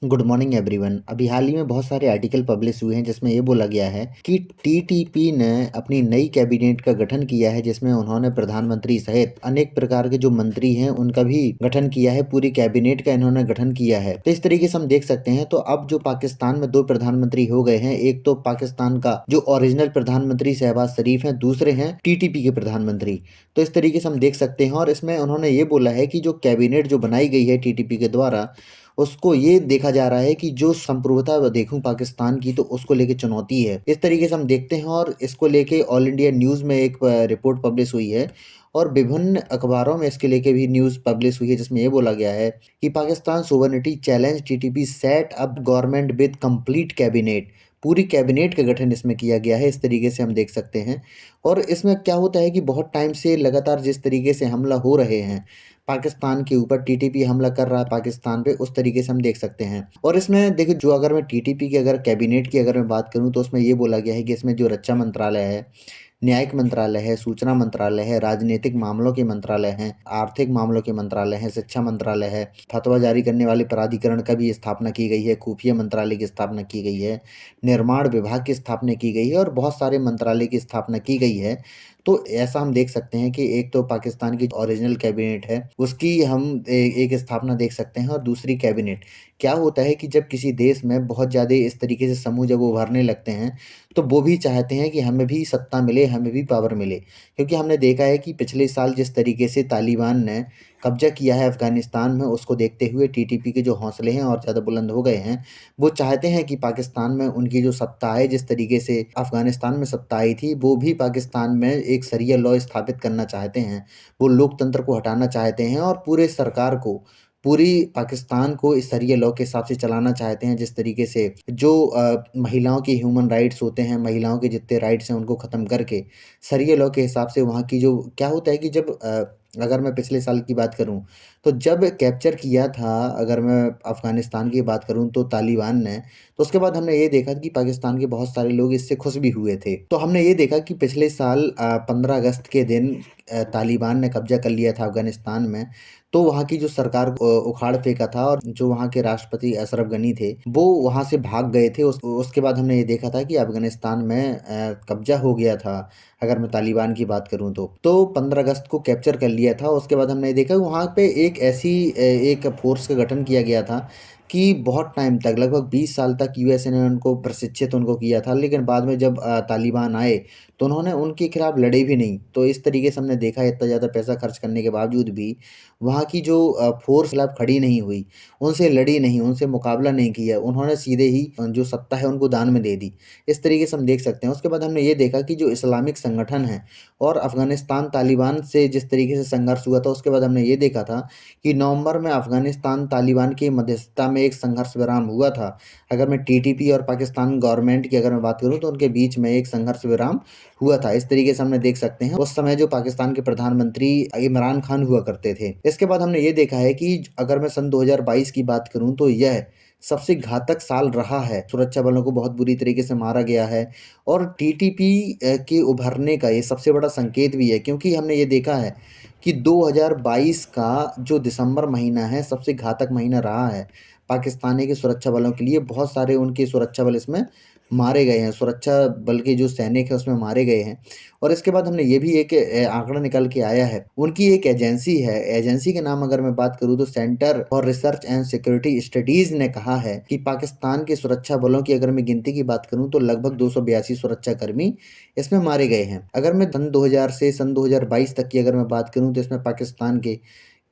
Good morning everyone. अभी हाल ही में बहुत सारे आर्टिकल पब्लिश हुए हैं जिसमें ये बोला गया है कि टीटीपी ने अपनी नई कैबिनेट का गठन किया है, जिसमें उन्होंने प्रधानमंत्री सहित अनेक प्रकार के जो मंत्री हैं उनका भी गठन किया है। पूरी कैबिनेट का इन्होंने गठन किया है। तो इस तरीके से हम देख सकते हैं। तो अब जो पाकिस्तान में दो प्रधानमंत्री हो गए हैं, एक तो पाकिस्तान का जो ओरिजिनल प्रधानमंत्री शहबाज शरीफ है, दूसरे हैं टीटीपी के प्रधानमंत्री। तो इस तरीके से हम देख सकते हैं। और इसमें उन्होंने ये बोला है कि जो कैबिनेट जो बनाई गई है टीटीपी के द्वारा, उसको ये देखा जा रहा है कि जो संप्रभुता देखूं पाकिस्तान की, तो उसको लेके चुनौती है। इस तरीके से हम देखते हैं। और इसको लेके ऑल इंडिया न्यूज़ में एक रिपोर्ट पब्लिश हुई है और विभिन्न अखबारों में इसके लेके भी न्यूज़ पब्लिश हुई है, जिसमें ये बोला गया है कि Pakistan sovereignty challenge TTP set up government with complete cabinet. पूरी कैबिनेट का गठन इसमें किया गया है। इस तरीके से हम देख सकते हैं। और इसमें क्या होता है कि बहुत टाइम से लगातार जिस तरीके से हमला हो रहे हैं पाकिस्तान के ऊपर, टीटीपी हमला कर रहा है पाकिस्तान पे, उस तरीके से हम देख सकते हैं। और इसमें देखिए, जो अगर मैं टीटीपी की अगर कैबिनेट की अगर मैं बात करूं, तो उसमें ये बोला गया है कि इसमें जो रक्षा मंत्रालय है, न्यायिक मंत्रालय है, सूचना मंत्रालय है, राजनीतिक मामलों के मंत्रालय हैं, आर्थिक मामलों के मंत्रालय हैं, शिक्षा मंत्रालय है, फतवा जारी करने वाले प्राधिकरण का भी स्थापना की गई है, खुफिया मंत्रालय की स्थापना की गई है, निर्माण विभाग की स्थापना की गई है और बहुत सारे मंत्रालय की स्थापना की गई है। तो ऐसा हम देख सकते हैं कि एक तो पाकिस्तान की ओरिजिनल कैबिनेट है, उसकी हम एक स्थापना देख सकते हैं। और दूसरी कैबिनेट, क्या होता है कि जब किसी देश में बहुत ज़्यादा इस तरीके से समूह जब उभरने लगते हैं, तो वो भी चाहते हैं कि हमें भी सत्ता मिले, हमें भी पावर मिले। क्योंकि हमने देखा है कि पिछले साल जिस तरीके से तालिबान ने कब्जा किया है अफगानिस्तान में, उसको देखते हुए टीटीपी के जो हौसले हैं और ज़्यादा बुलंद हो गए हैं। वो चाहते हैं कि पाकिस्तान में उनकी जो सत्ता है, जिस तरीके से अफगानिस्तान में सत्ता आई थी, वो भी पाकिस्तान में एक शरिया लॉ स्थापित करना चाहते हैं। वो लोकतंत्र को हटाना चाहते हैं और पूरे सरकार को, पूरी पाकिस्तान को इस शरिया लॉ के हिसाब से चलाना चाहते हैं। जिस तरीके से जो महिलाओं के ह्यूमन राइट्स होते हैं, महिलाओं के जितने राइट्स हैं उनको ख़त्म करके शरिया लॉ के हिसाब से वहाँ की जो क्या होता है कि जब अगर मैं पिछले साल की बात करूं, तो जब कैप्चर किया था, अगर मैं अफ़गानिस्तान की बात करूं तो तालिबान ने, तो उसके बाद हमने ये देखा कि पाकिस्तान के बहुत सारे लोग इससे खुश भी हुए थे। तो हमने ये देखा कि पिछले साल 15 अगस्त के दिन तालिबान ने कब्जा कर लिया था अफ़गानिस्तान में। तो वहाँ की जो सरकार उखाड़ फेंका था और जो वहाँ के राष्ट्रपति अशरफ गनी थे, वो वहाँ से भाग गए थे। उसके बाद हमने ये देखा था कि अफ़गानिस्तान में कब्जा हो गया था। अगर मैं तालिबान की बात करूँ तो 15 अगस्त को कैप्चर कर लिया था। उसके बाद हमने देखा वहाँ पे एक ऐसी एक फ़ोर्स का गठन किया गया था कि बहुत टाइम तक, लगभग 20 साल तक यूएसए ने उनको प्रशिक्षित उनको किया था। लेकिन बाद में जब तालिबान आए, तो उन्होंने उनके खिलाफ लड़े भी नहीं। तो इस तरीके से हमने देखा, इतना ज़्यादा पैसा खर्च करने के बावजूद भी वहाँ की जो फ़ोर्स खिलाफ खड़ी नहीं हुई, उनसे लड़ी नहीं, उनसे मुकाबला नहीं किया। उन्होंने सीधे ही जो सत्ता है उनको दान में दे दी। इस तरीके से हम देख सकते हैं। उसके बाद हमने ये देखा कि जो इस्लामिक संगठन है और अफ़गानिस्तान तालिबान से जिस तरीके से संघर्ष हुआ था, उसके बाद हमने ये देखा था कि नवंबर में अफ़गानिस्तान तालिबान की मध्यस्थता में एक संघर्ष विराम हुआ था। अगर मैं टीटीपी और पाकिस्तान गवर्नमेंट की अगर मैं बात करूँ, तो उनके बीच में एक संघर्ष विराम हुआ था। इस तरीके से हमने देख सकते हैं। उस समय जो पाकिस्तान के प्रधानमंत्री इमरान खान हुआ करते थे। इसके बाद हमने ये देखा है कि अगर मैं सन 2022 की बात करूँ, तो यह सबसे घातक साल रहा है। सुरक्षा बलों को बहुत बुरी तरीके से मारा गया है और टीटीपी के उभरने का ये सबसे बड़ा संकेत भी है, क्योंकि हमने ये देखा है कि 2022 का जो दिसंबर महीना है, सबसे घातक महीना रहा है पाकिस्तानी के सुरक्षा बलों के लिए। बहुत सारे उनके सुरक्षा बल इसमें मारे गए हैं, सुरक्षा बल के जो सैनिक हैं उसमें मारे गए हैं। और इसके बाद हमने ये भी एक आंकड़ा निकल के आया है। उनकी एक एजेंसी है, एजेंसी के नाम अगर मैं बात करूँ तो centre for research and security studies ने कहा है कि पाकिस्तान के सुरक्षा बलों की अगर मैं गिनती की बात करूँ, तो लगभग 282 सुरक्षाकर्मी इसमें मारे गए हैं। अगर मैं सन 2000 से सन 2022 तक की अगर मैं बात करूँ, तो इसमें पाकिस्तान के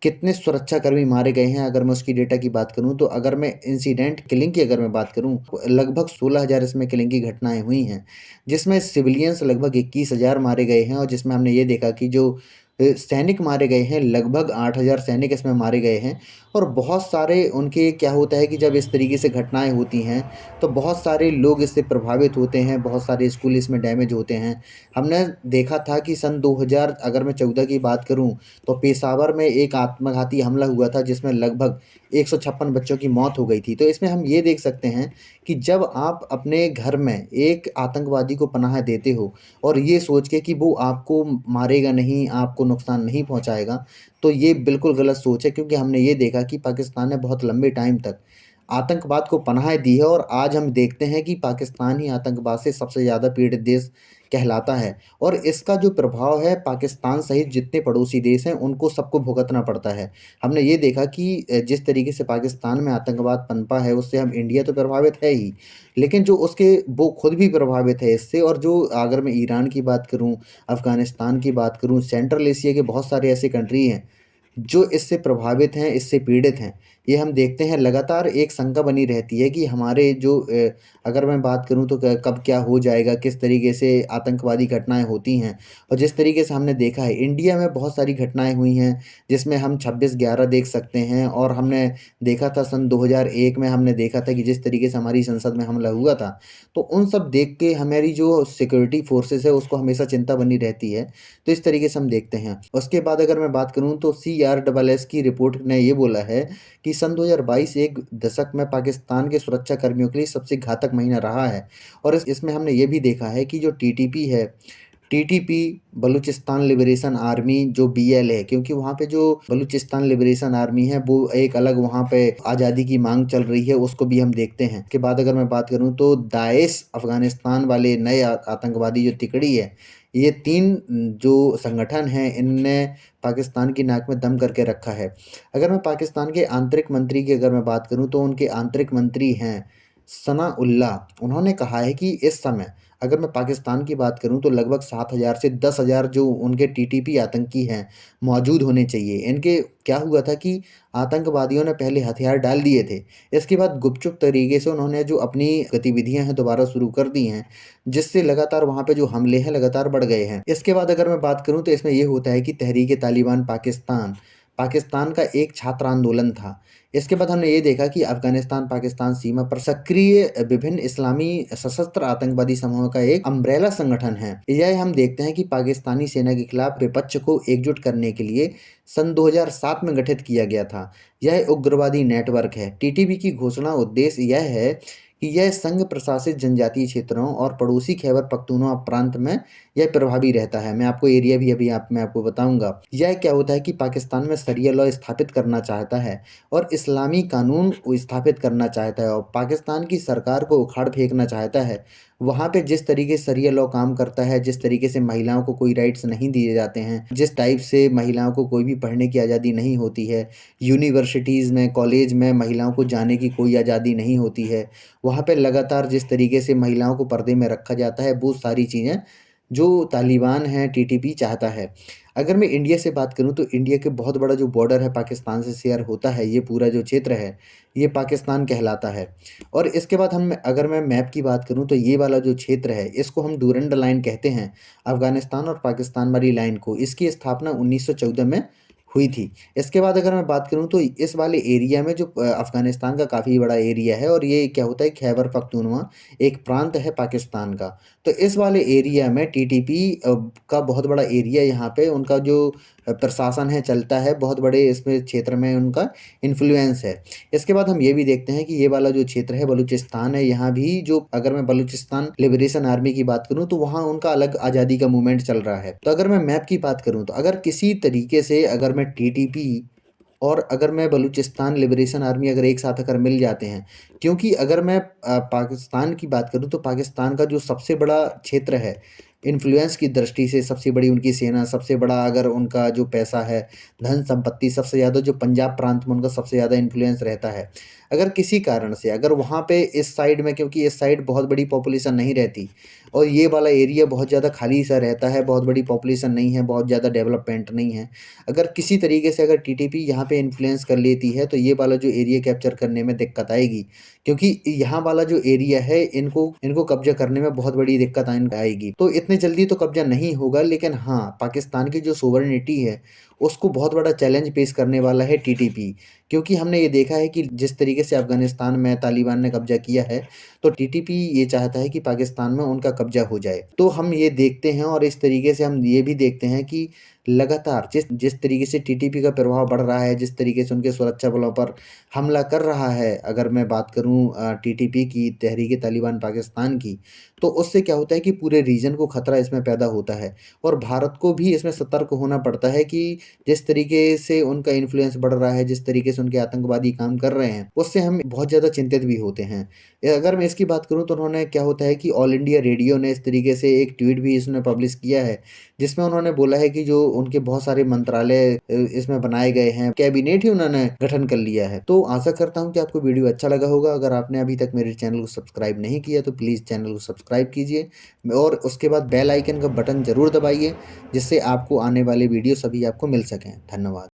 कितने सुरक्षाकर्मी मारे गए हैं, अगर मैं उसकी डेटा की बात करूँ, तो अगर मैं इंसिडेंट किलिंग की अगर मैं बात करूँ, लगभग 16,000 इसमें किलिंग की घटनाएँ हुई हैं, जिसमें सिविलियंस लगभग 21,000 मारे गए हैं। और जिसमें हमने ये देखा कि जो सैनिक मारे गए हैं, लगभग 8,000 सैनिक इसमें मारे गए हैं। और बहुत सारे उनके क्या होता है कि जब इस तरीके से घटनाएँ होती हैं, तो बहुत सारे लोग इससे प्रभावित होते हैं, बहुत सारे स्कूल इसमें डैमेज होते हैं। हमने देखा था कि सन 2000 अगर मैं 14 की बात करूँ, तो पेशावर में एक आत्मघाती हमला हुआ था, जिसमें लगभग 156 बच्चों की मौत हो गई थी। तो इसमें हम ये देख सकते हैं कि जब आप अपने घर में एक आतंकवादी को पनाह देते हो और ये सोच के कि वो आपको मारेगा नहीं, आपको नुकसान नहीं पहुंचाएगा, तो ये बिल्कुल गलत सोच है। क्योंकि हमने ये देखा कि पाकिस्तान ने बहुत लंबे टाइम तक आतंकवाद को पनाह दी है और आज हम देखते हैं कि पाकिस्तान ही आतंकवाद से सबसे ज़्यादा पीड़ित देश कहलाता है और इसका जो प्रभाव है पाकिस्तान सहित जितने पड़ोसी देश हैं उनको सबको भुगतना पड़ता है। हमने ये देखा कि जिस तरीके से पाकिस्तान में आतंकवाद पनपा है उससे हम इंडिया तो प्रभावित है ही, लेकिन जो उसके वो खुद भी प्रभावित है इससे। और जो अगर मैं ईरान की बात करूँ, अफ़गानिस्तान की बात करूँ, सेंट्रल एशिया के बहुत सारे ऐसे कंट्री हैं जो इससे प्रभावित हैं, इससे पीड़ित हैं। ये हम देखते हैं लगातार एक शंका बनी रहती है कि हमारे जो अगर मैं बात करूँ तो कब क्या हो जाएगा, किस तरीके से आतंकवादी घटनाएँ होती हैं। और जिस तरीके से हमने देखा है इंडिया में बहुत सारी घटनाएँ हुई हैं, जिसमें हम 26/11 देख सकते हैं और हमने देखा था सन 2001 में हमने देखा था कि जिस तरीके से हमारी संसद में हमला हुआ था। तो उन सब देख के हमारी जो सिक्योरिटी फ़ोर्सेस है उसको हमेशा चिंता बनी रहती है। तो इस तरीके से हम देखते हैं। उसके बाद अगर मैं बात करूँ तो CRSS की रिपोर्ट ने ये बोला है कि सन 2022 एक दशक में पाकिस्तान के सुरक्षा कर्मियों के लिए सबसे घातक महीना रहा है। और इसमें हमने ये भी देखा है कि जो टीटीपी है, टीटीपी बलूचिस्तान लिबरेशन आर्मी जो BL है, क्योंकि वहाँ पे जो बलूचिस्तान लिबरेशन आर्मी है वो एक अलग वहाँ पे आज़ादी की मांग चल रही है, उसको भी हम देखते हैं। के बाद अगर मैं बात करूँ तो दाइश अफ़गानिस्तान वाले नए आतंकवादी जो तिकड़ी है, ये 3 जो संगठन हैं इनने पाकिस्तान की नाक में दम करके रखा है। अगर मैं पाकिस्तान के आंतरिक मंत्री की अगर मैं बात करूँ तो उनके आंतरिक मंत्री हैं सनाउल्लाह। उन्होंने कहा है कि इस समय अगर मैं पाकिस्तान की बात करूँ तो लगभग 7,000 से 10,000 जो उनके टीटीपी आतंकी हैं मौजूद होने चाहिए। इनके क्या हुआ था कि आतंकवादियों ने पहले हथियार डाल दिए थे, इसके बाद गुपचुप तरीके से उन्होंने जो अपनी गतिविधियां हैं दोबारा शुरू कर दी हैं, जिससे लगातार वहाँ पे जो हमले हैं लगातार बढ़ गए हैं। इसके बाद अगर मैं बात करूँ तो इसमें ये होता है कि तहरीक-ए-तालिबान पाकिस्तान, पाकिस्तान का एक छात्र आंदोलन था। इसके बाद हमने ये देखा कि अफ़गानिस्तान-पाकिस्तान सीमा पर सक्रिय विभिन्न इस्लामी सशस्त्र आतंकवादी समूहों का एक अम्ब्रेला संगठन है। यह हम देखते हैं कि पाकिस्तानी सेना के खिलाफ विपक्ष को एकजुट करने के लिए सन 2007 में गठित किया गया था। यह उग्रवादी नेटवर्क है। टीटीपी की घोषणा उद्देश्य यह है कि यह संघ प्रशासित जनजातीय क्षेत्रों और पड़ोसी खैबर पख्तूनख्वा प्रांत में यह प्रभावी रहता है। मैं आपको एरिया भी अभी मैं आपको बताऊंगा। यह क्या होता है कि पाकिस्तान में शरिया लॉ स्थापित करना चाहता है और इस्लामी कानून स्थापित करना चाहता है और पाकिस्तान की सरकार को उखाड़ फेंकना चाहता है। वहाँ पे जिस तरीके से शरिया लॉ काम करता है, जिस तरीके से महिलाओं को कोई राइट्स नहीं दिए जाते हैं, जिस टाइप से महिलाओं को कोई भी पढ़ने की आज़ादी नहीं होती है, यूनिवर्सिटीज़ में, कॉलेज में महिलाओं को जाने की कोई आज़ादी नहीं होती है, वहाँ पे लगातार जिस तरीके से महिलाओं को पर्दे में रखा जाता है, वो सारी चीज़ें जो तालिबान है, टीटीपी चाहता है। अगर मैं इंडिया से बात करूँ तो इंडिया के बहुत बड़ा जो बॉर्डर है पाकिस्तान से शेयर होता है, ये पूरा जो क्षेत्र है, ये पाकिस्तान कहलाता है। और इसके बाद हम अगर मैं मैप की बात करूँ तो ये वाला जो क्षेत्र है, इसको हम डूरंड लाइन कहते हैं, अफ़गानिस्तान और पाकिस्तान वाली लाइन को। इसकी स्थापना 1914 में हुई थी। इसके बाद अगर मैं बात करूँ तो इस वाले एरिया में जो अफ़गानिस्तान का काफ़ी बड़ा एरिया है और ये क्या होता है खैबर पख्तूनख्वा एक प्रांत है पाकिस्तान का। तो इस वाले एरिया में टीटीपी का बहुत बड़ा एरिया यहाँ पे उनका जो प्रशासन है चलता है, बहुत बड़े इसमें क्षेत्र में उनका इन्फ्लुएंस है। इसके बाद हम ये भी देखते हैं कि ये वाला जो क्षेत्र है बलूचिस्तान है, यहाँ भी जो अगर मैं बलूचिस्तान लिबरेशन आर्मी की बात करूँ तो वहाँ उनका अलग आज़ादी का मूवमेंट चल रहा है। तो अगर मैं मैप की बात करूँ तो अगर किसी तरीके से अगर मैं टीटीपी और अगर मैं बलूचिस्तान लिबरेशन आर्मी अगर एक साथ अगर मिल जाते हैं, क्योंकि अगर मैं पाकिस्तान की बात करूँ तो पाकिस्तान का जो सबसे बड़ा क्षेत्र है इन्फ्लुएंस की दृष्टि से, सबसे बड़ी उनकी सेना, सबसे बड़ा अगर उनका जो पैसा है, धन संपत्ति, सबसे ज़्यादा जो पंजाब प्रांत में उनका सबसे ज़्यादा इन्फ्लुएंस रहता है। अगर किसी कारण से अगर वहाँ पे इस साइड में, क्योंकि इस साइड बहुत बड़ी पॉपुलेशन नहीं रहती और ये वाला एरिया बहुत ज़्यादा खाली सा रहता है, बहुत बड़ी पॉपुलेशन नहीं है, बहुत ज़्यादा डेवलपमेंट नहीं है। अगर किसी तरीके से अगर टीटीपी यहाँ पे इन्फ्लुएंस कर लेती है तो ये वाला जो एरिया कैप्चर करने में दिक्कत आएगी, क्योंकि यहाँ वाला जो एरिया है इनको इनको कब्जा करने में बहुत बड़ी दिक्कत आएगी। तो इतने जल्दी तो कब्जा नहीं होगा, लेकिन हाँ पाकिस्तान की जो सोवरेनिटी है उसको बहुत बड़ा चैलेंज पेश करने वाला है टीटीपी। क्योंकि हमने ये देखा है कि जिस तरीके से अफगानिस्तान में तालिबान ने कब्जा किया है, तो टीटीपी ये चाहता है कि पाकिस्तान में उनका कब्जा हो जाए। तो हम ये देखते हैं और इस तरीके से हम ये भी देखते हैं कि लगातार जिस जिस तरीके से टीटीपी का प्रभाव बढ़ रहा है, जिस तरीके से उनके सुरक्षा बलों पर हमला कर रहा है, अगर मैं बात करूँ टीटीपी की, तहरीक-ए-तालिबान पाकिस्तान की, तो उससे क्या होता है कि पूरे रीजन को खतरा इसमें पैदा होता है और भारत को भी इसमें सतर्क होना पड़ता है कि जिस तरीके से उनका इन्फ्लुएंस बढ़ रहा है, जिस तरीके से उनके आतंकवादी काम कर रहे हैं, उससे हम बहुत ज़्यादा चिंतित भी होते हैं। अगर मैं इसकी बात करूँ तो उन्होंने क्या होता है कि ऑल इंडिया रेडियो ने इस तरीके से एक ट्वीट भी इसने पब्लिश किया है, जिसमें उन्होंने बोला है कि जो उनके बहुत सारे मंत्रालय इसमें बनाए गए हैं, कैबिनेट ही उन्होंने गठन कर लिया है। तो आशा करता हूँ कि आपको वीडियो अच्छा लगा होगा। अगर आपने अभी तक मेरे चैनल को सब्सक्राइब नहीं किया तो प्लीज़ चैनल को सब्सक्राइब कीजिए और उसके बाद बेल आइकन का बटन ज़रूर दबाइए, जिससे आपको आने वाले वीडियो सभी आपको मिल सकें। धन्यवाद।